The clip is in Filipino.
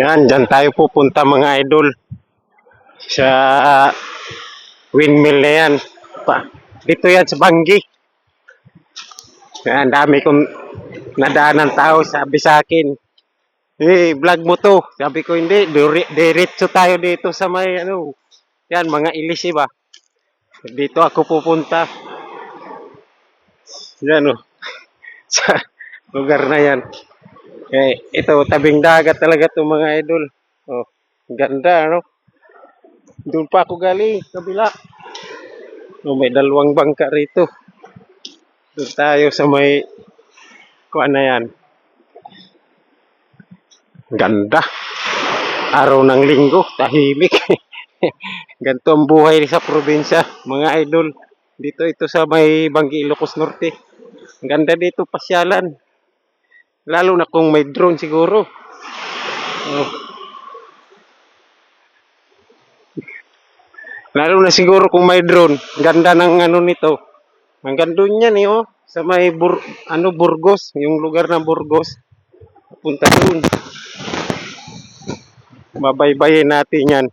Yan, dyan tayo pupunta mga idol. Sa windmill na yan. Dito yan sa Banggi. Yan, dami kong nadaanan tao. Sabi sa akin, vlog mo to. Sabi ko, hindi. Diretso tayo dito sa may, yan, mga ilisi ba. Dito ako pupunta. Yan, sa lugar na yan. Ito, tabing dagat talaga to mga idol. Ganda, Doon pa ako galing, kabila. May dalawang bangka rito. Doon tayo sa may kuan na yan. Ganda. Araw ng linggo, tahimik. Ganito ang buhay sa probinsya, mga idol. Dito ito sa may Banggi, Ilocos Norte. Ang ganda dito pasyalan. Lalo na kung may drone siguro. Lalo na siguro kung may drone. Ganda ng nito. Ang ganda niyan sa may Burgos, yung lugar ng Burgos. Punta doon. Babaybayin natin yan.